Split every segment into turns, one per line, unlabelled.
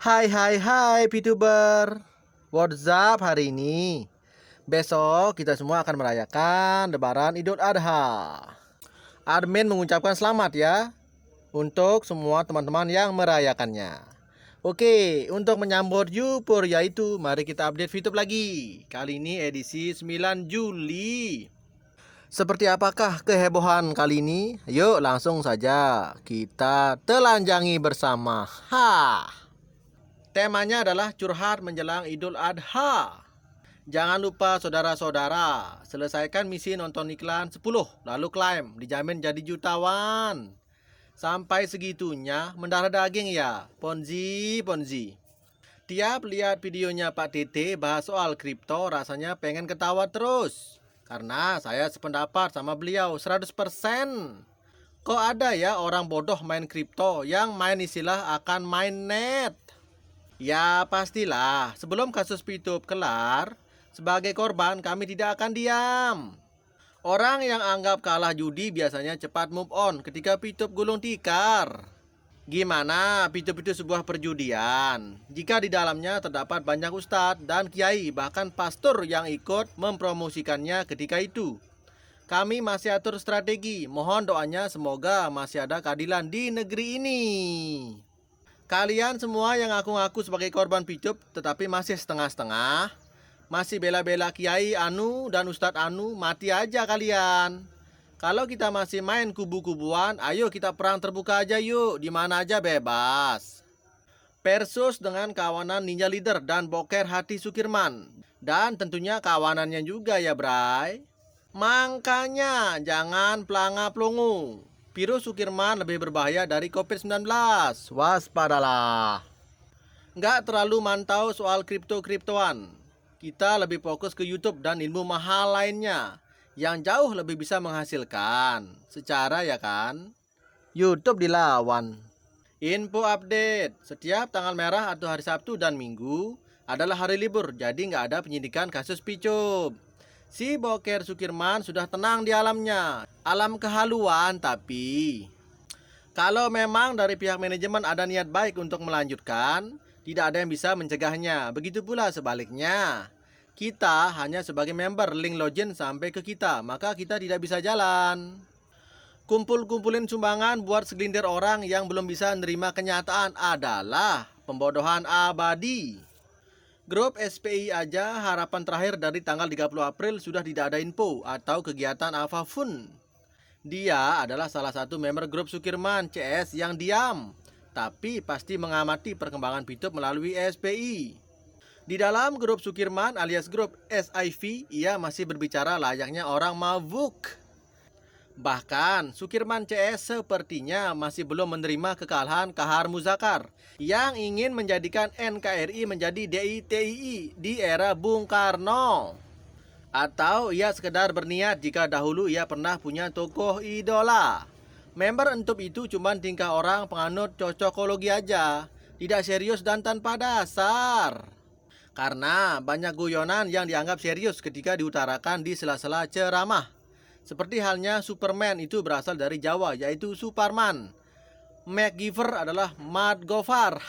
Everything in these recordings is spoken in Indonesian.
Hai hai hai VTuber. What's up hari ini? Besok kita semua akan merayakan Lebaran Idul Adha. Admin mengucapkan selamat ya untuk semua teman-teman yang merayakannya. Oke, untuk menyambut Yupur yaitu mari kita update VTube lagi. Kali ini edisi 9 Juli. Seperti apakah kehebohan kali ini? Yuk langsung saja kita telanjangi bersama. Temanya adalah curhat menjelang Idul Adha. Jangan lupa saudara-saudara, selesaikan misi nonton iklan 10, lalu klaim, dijamin jadi jutawan. Sampai segitunya mendarah daging ya, Ponzi. Tiap lihat videonya Pak Tete bahas soal kripto, rasanya pengen ketawa terus. Karena saya sependapat sama beliau 100%. Kok ada ya orang bodoh main kripto yang main istilah akan main net? Ya pastilah, sebelum kasus Pitup kelar, sebagai korban kami tidak akan diam. Orang yang anggap kalah judi biasanya cepat move on ketika Pitup gulung tikar. Gimana Pitup itu sebuah perjudian? Jika di dalamnya terdapat banyak ustadz dan kiai bahkan pastor yang ikut mempromosikannya ketika itu. Kami masih atur strategi, mohon doanya semoga masih ada keadilan di negeri ini. Kalian semua yang ngaku-ngaku sebagai korban Pitup tetapi masih setengah-setengah, masih bela-bela Kiai Anu dan Ustadz Anu, mati aja kalian. Kalau kita masih main kubu-kubuan, ayo kita perang terbuka aja yuk, di mana aja bebas. Persus dengan kawanan Ninja Leader dan Boker Hati Sukirman. Dan tentunya kawanannya juga ya Bray. Makanya jangan pelanga-pelungu. Virus Sukirman lebih berbahaya dari COVID-19. Waspadalah. Nggak terlalu mantau soal kripto-kriptoan. Kita lebih fokus ke YouTube dan ilmu mahal lainnya yang jauh lebih bisa menghasilkan. Secara ya kan? YouTube dilawan. Info update. Setiap tanggal merah atau hari Sabtu dan Minggu adalah hari libur. Jadi nggak ada penyidikan kasus Pitup. Si Boker Sukirman sudah tenang di alamnya. Alam kehaluan tapi kalau memang dari pihak manajemen ada niat baik untuk melanjutkan, tidak ada yang bisa mencegahnya. Begitu pula sebaliknya. Kita hanya sebagai member link login sampai ke kita, maka kita tidak bisa jalan. Kumpul-kumpulin sumbangan buat segelintir orang yang belum bisa menerima kenyataan adalah pembodohan abadi. Grup SPI aja harapan terakhir dari tanggal 30 April sudah tidak ada info atau kegiatan apapun. Dia adalah salah satu member grup Sukirman CS yang diam, tapi pasti mengamati perkembangan Pitup melalui SPI. Di dalam grup Sukirman alias grup SIV, ia masih berbicara layaknya orang mabuk. Bahkan Sukirman CS sepertinya masih belum menerima kekalahan Kahar Muzakar yang ingin menjadikan NKRI menjadi DITII di era Bung Karno. Atau ia sekedar berniat jika dahulu ia pernah punya tokoh idola. Member entup itu cuma tingkah orang penganut cocokologi aja, tidak serius dan tanpa dasar. Karena banyak guyonan yang dianggap serius ketika diutarakan di sela-sela ceramah. Seperti halnya Superman itu berasal dari Jawa, yaitu Suparman. MacGyver adalah Mad Gofar.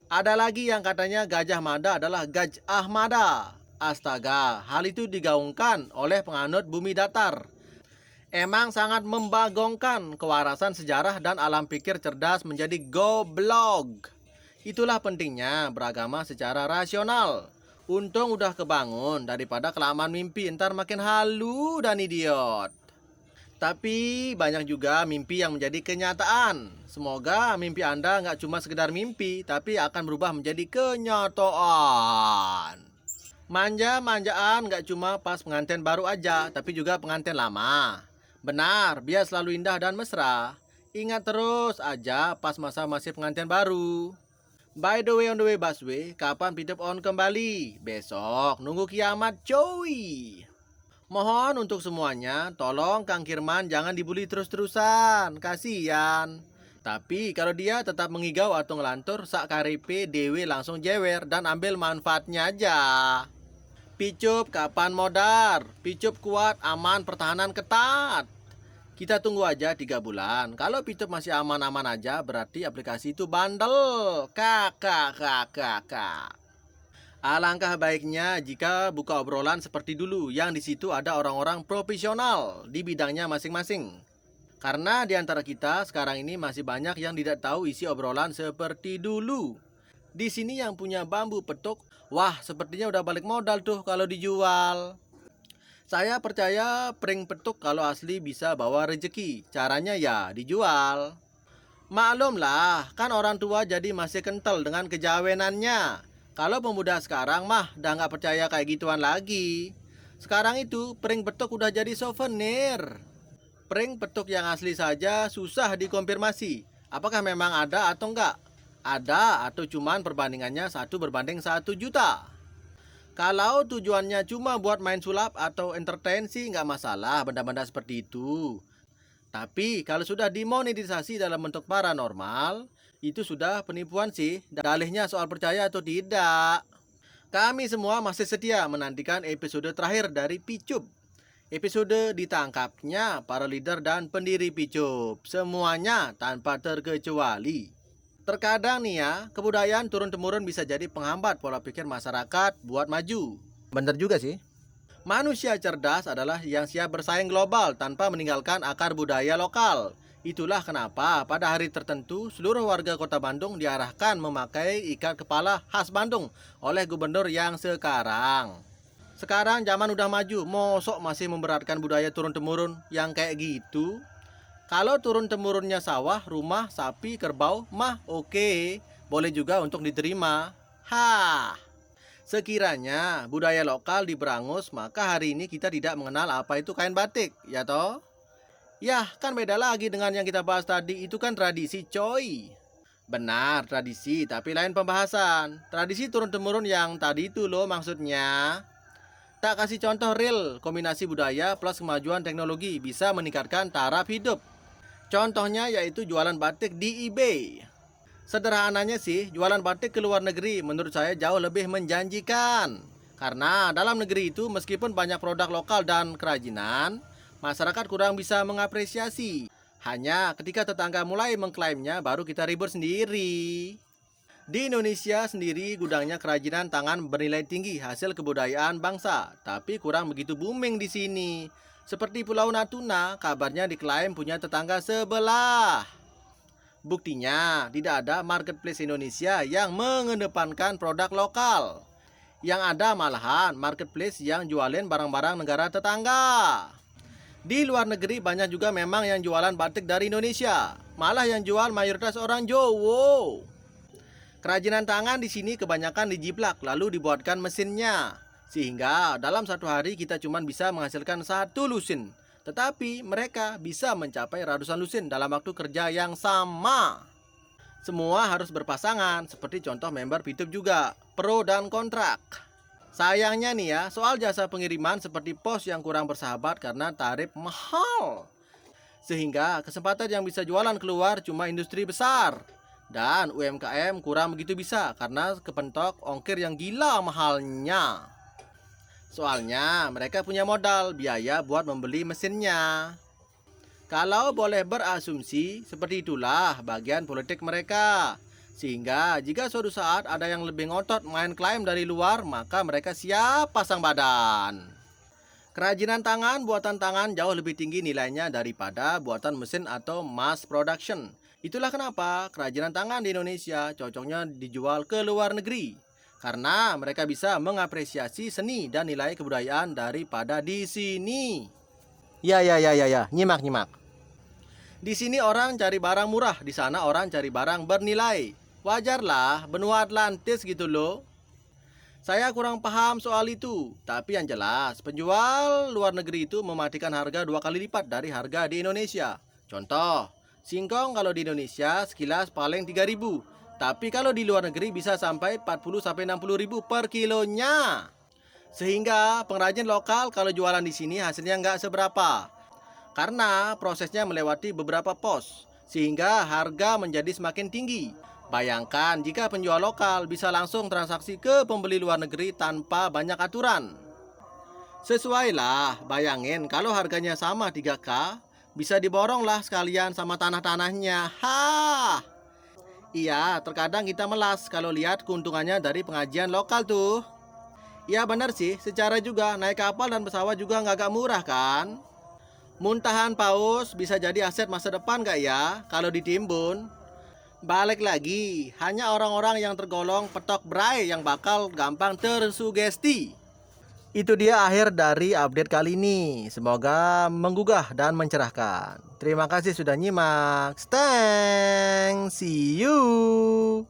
Ada lagi yang katanya Gajah Mada adalah Gajah Mada. Astaga, hal itu digaungkan oleh penganut bumi datar. Emang sangat membagongkan kewarasan sejarah dan alam pikir cerdas menjadi goblok. Itulah pentingnya beragama secara rasional. Untung udah kebangun daripada kelamaan mimpi ntar makin halu dan idiot. Tapi banyak juga mimpi yang menjadi kenyataan. Semoga mimpi Anda nggak cuma sekedar mimpi, tapi akan berubah menjadi kenyataan. Manja-manjaan nggak cuma pas pengantin baru aja, tapi juga pengantin lama. Benar, biar selalu indah dan mesra. Ingat terus aja pas masa masih pengantin baru. By the way on the way busway, kapan Pitup on kembali? Besok, nunggu kiamat coy. Mohon untuk semuanya, tolong Kang Kirman jangan dibully terus-terusan, kasihan. Tapi kalau dia tetap mengigau atau ngelantur, sak karepe dewe langsung jewer dan ambil manfaatnya aja. Pitup kapan modar? Pitup kuat, aman, pertahanan ketat. Kita tunggu aja 3 bulan. Kalau Pitup masih aman-aman aja, berarti aplikasi itu bandel. Kakak. Alangkah baiknya jika buka obrolan seperti dulu, yang di situ ada orang-orang profesional di bidangnya masing-masing. Karena di antara kita sekarang ini masih banyak yang tidak tahu isi obrolan seperti dulu. Di sini yang punya bambu petuk, wah sepertinya udah balik modal tuh kalau dijual. Saya percaya pring petuk kalau asli bisa bawa rejeki. Caranya ya dijual. Maklum lah, kan orang tua jadi masih kental dengan kejawenannya. Kalau pemuda sekarang mah udah nggak percaya kayak gituan lagi. Sekarang itu pring petuk udah jadi souvenir. Pring petuk yang asli saja susah dikonfirmasi. Apakah memang ada atau enggak? Ada atau cuman perbandingannya 1:1 juta. Kalau tujuannya cuma buat main sulap atau entertain sih nggak masalah benda-benda seperti itu. Tapi kalau sudah dimonetisasi dalam bentuk paranormal, itu sudah penipuan sih. Dalihnya soal percaya atau tidak. Kami semua masih setia menantikan episode terakhir dari Picup. Episode ditangkapnya para leader dan pendiri Picup, semuanya tanpa terkecuali. Terkadang nih ya, kebudayaan turun-temurun bisa jadi penghambat pola pikir masyarakat buat maju. Bener juga sih. Manusia cerdas adalah yang siap bersaing global tanpa meninggalkan akar budaya lokal. Itulah kenapa pada hari tertentu seluruh warga kota Bandung diarahkan memakai ikat kepala khas Bandung oleh gubernur yang sekarang. Sekarang zaman udah maju, mosok masih memberatkan budaya turun-temurun yang kayak gitu? Kalau turun-temurunnya sawah, rumah, sapi, kerbau, mah oke. Boleh juga untuk diterima. Hah. Sekiranya budaya lokal diberangus, maka hari ini kita tidak mengenal apa itu kain batik, ya toh? Yah, kan beda lagi dengan yang kita bahas tadi, itu kan tradisi coy. Benar, tradisi, tapi lain pembahasan. Tradisi turun-temurun yang tadi itu loh maksudnya. Tak kasih contoh real, kombinasi budaya plus kemajuan teknologi bisa meningkatkan taraf hidup. Contohnya yaitu jualan batik di eBay. Sederhananya sih, jualan batik ke luar negeri menurut saya jauh lebih menjanjikan. Karena dalam negeri itu meskipun banyak produk lokal dan kerajinan, masyarakat kurang bisa mengapresiasi. Hanya ketika tetangga mulai mengklaimnya baru kita ribut sendiri. Di Indonesia sendiri gudangnya kerajinan tangan bernilai tinggi hasil kebudayaan bangsa, tapi kurang begitu booming di sini. Seperti Pulau Natuna, kabarnya diklaim punya tetangga sebelah. Buktinya, tidak ada marketplace Indonesia yang mengedepankan produk lokal. Yang ada malahan marketplace yang jualin barang-barang negara tetangga. Di luar negeri banyak juga memang yang jualan batik dari Indonesia. Malah yang jual mayoritas orang Jawa. Kerajinan tangan di sini kebanyakan dijiplak lalu dibuatkan mesinnya. Sehingga dalam satu hari kita cuma bisa menghasilkan 1 lusin. Tetapi mereka bisa mencapai ratusan lusin dalam waktu kerja yang sama. Semua harus berpasangan, seperti contoh member Picup juga, pro dan kontrak. Sayangnya nih ya, soal jasa pengiriman seperti pos yang kurang bersahabat karena tarif mahal. Sehingga kesempatan yang bisa jualan keluar cuma industri besar. Dan UMKM kurang begitu bisa karena kepentok ongkir yang gila mahalnya. Soalnya mereka punya modal biaya buat membeli mesinnya. Kalau boleh berasumsi, seperti itulah bagian politik mereka. Sehingga jika suatu saat ada yang lebih ngotot main klaim dari luar, maka mereka siap pasang badan. Kerajinan tangan, buatan tangan jauh lebih tinggi nilainya daripada buatan mesin atau mass production. Itulah kenapa kerajinan tangan di Indonesia cocoknya dijual ke luar negeri. Karena mereka bisa mengapresiasi seni dan nilai kebudayaan daripada di sini. Ya, nyimak. Di sini orang cari barang murah, di sana orang cari barang bernilai. Wajarlah, benua Atlantis gitu loh. Saya kurang paham soal itu, tapi yang jelas penjual luar negeri itu mematikan harga 2 kali lipat dari harga di Indonesia. Contoh, singkong kalau di Indonesia sekilas paling 3.000, tapi kalau di luar negeri bisa sampai 40-60.000 per kilonya. Sehingga pengrajin lokal kalau jualan di sini hasilnya nggak seberapa. Karena prosesnya melewati beberapa pos, sehingga harga menjadi semakin tinggi. Bayangkan jika penjual lokal bisa langsung transaksi ke pembeli luar negeri tanpa banyak aturan. Sesuailah, bayangin kalau harganya sama 3K, Bisa diborong lah sekalian sama tanah-tanahnya. Ha! Iya, terkadang kita melas kalau lihat keuntungannya dari pengajian lokal tuh. Iya benar sih, secara juga naik kapal dan pesawat juga nggak agak murah kan? Muntahan paus bisa jadi aset masa depan nggak ya kalau ditimbun? Balik lagi, hanya orang-orang yang tergolong petok bray yang bakal gampang tersugesti. Itu dia akhir dari update kali ini. Semoga menggugah dan mencerahkan. Terima kasih sudah nyimak. Thanks. See you.